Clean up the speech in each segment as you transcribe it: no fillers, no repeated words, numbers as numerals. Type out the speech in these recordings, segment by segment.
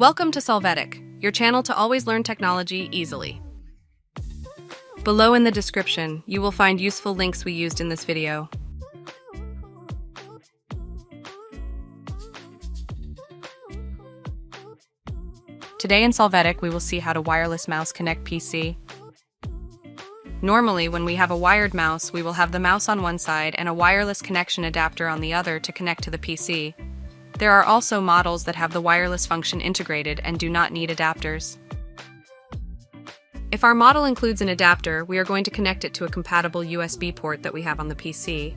Welcome to Solvetic, your channel to always learn technology easily. Below in the description, you will find useful links we used in this video. Today in Solvetic, we will see how to wireless mouse connect PC. Normally, when we have a wired mouse, we will have the mouse on one side and a wireless connection adapter on the other to connect to the PC. There are also models that have the wireless function integrated and do not need adapters. If our model includes an adapter, we are going to connect it to a compatible USB port that we have on the PC.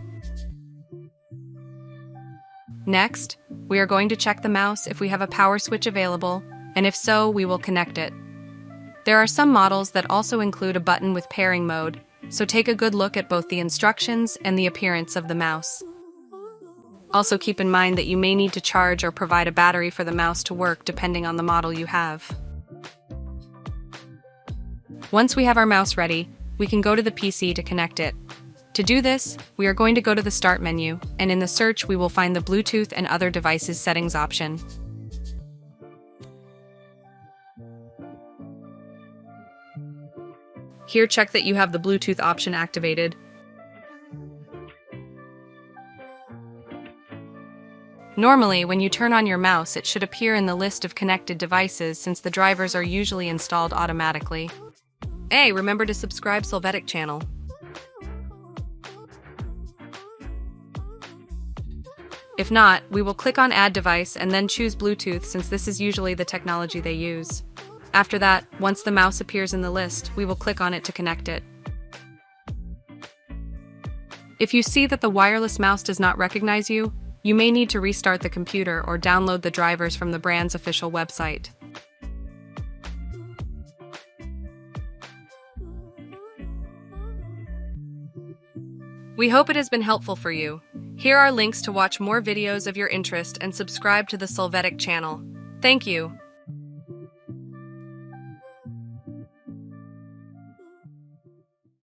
Next, we are going to check the mouse if we have a power switch available, and if so, we will connect it. There are some models that also include a button with pairing mode, so take a good look at both the instructions and the appearance of the mouse. Also keep in mind that you may need to charge or provide a battery for the mouse to work depending on the model you have. Once we have our mouse ready, we can go to the PC to connect it. To do this, we are going to go to the Start menu, and in the search we will find the Bluetooth and other devices settings option. Here, check that you have the Bluetooth option activated. Normally, when you turn on your mouse, it should appear in the list of connected devices since the drivers are usually installed automatically. Hey, remember to subscribe Solvetic channel. If not, we will click on Add Device and then choose Bluetooth since this is usually the technology they use. After that, once the mouse appears in the list, we will click on it to connect it. If you see that the wireless mouse does not recognize you, you may need to restart the computer or download the drivers from the brand's official website. We hope it has been helpful for you. Here are links to watch more videos of your interest and subscribe to the Solvetic channel. Thank you.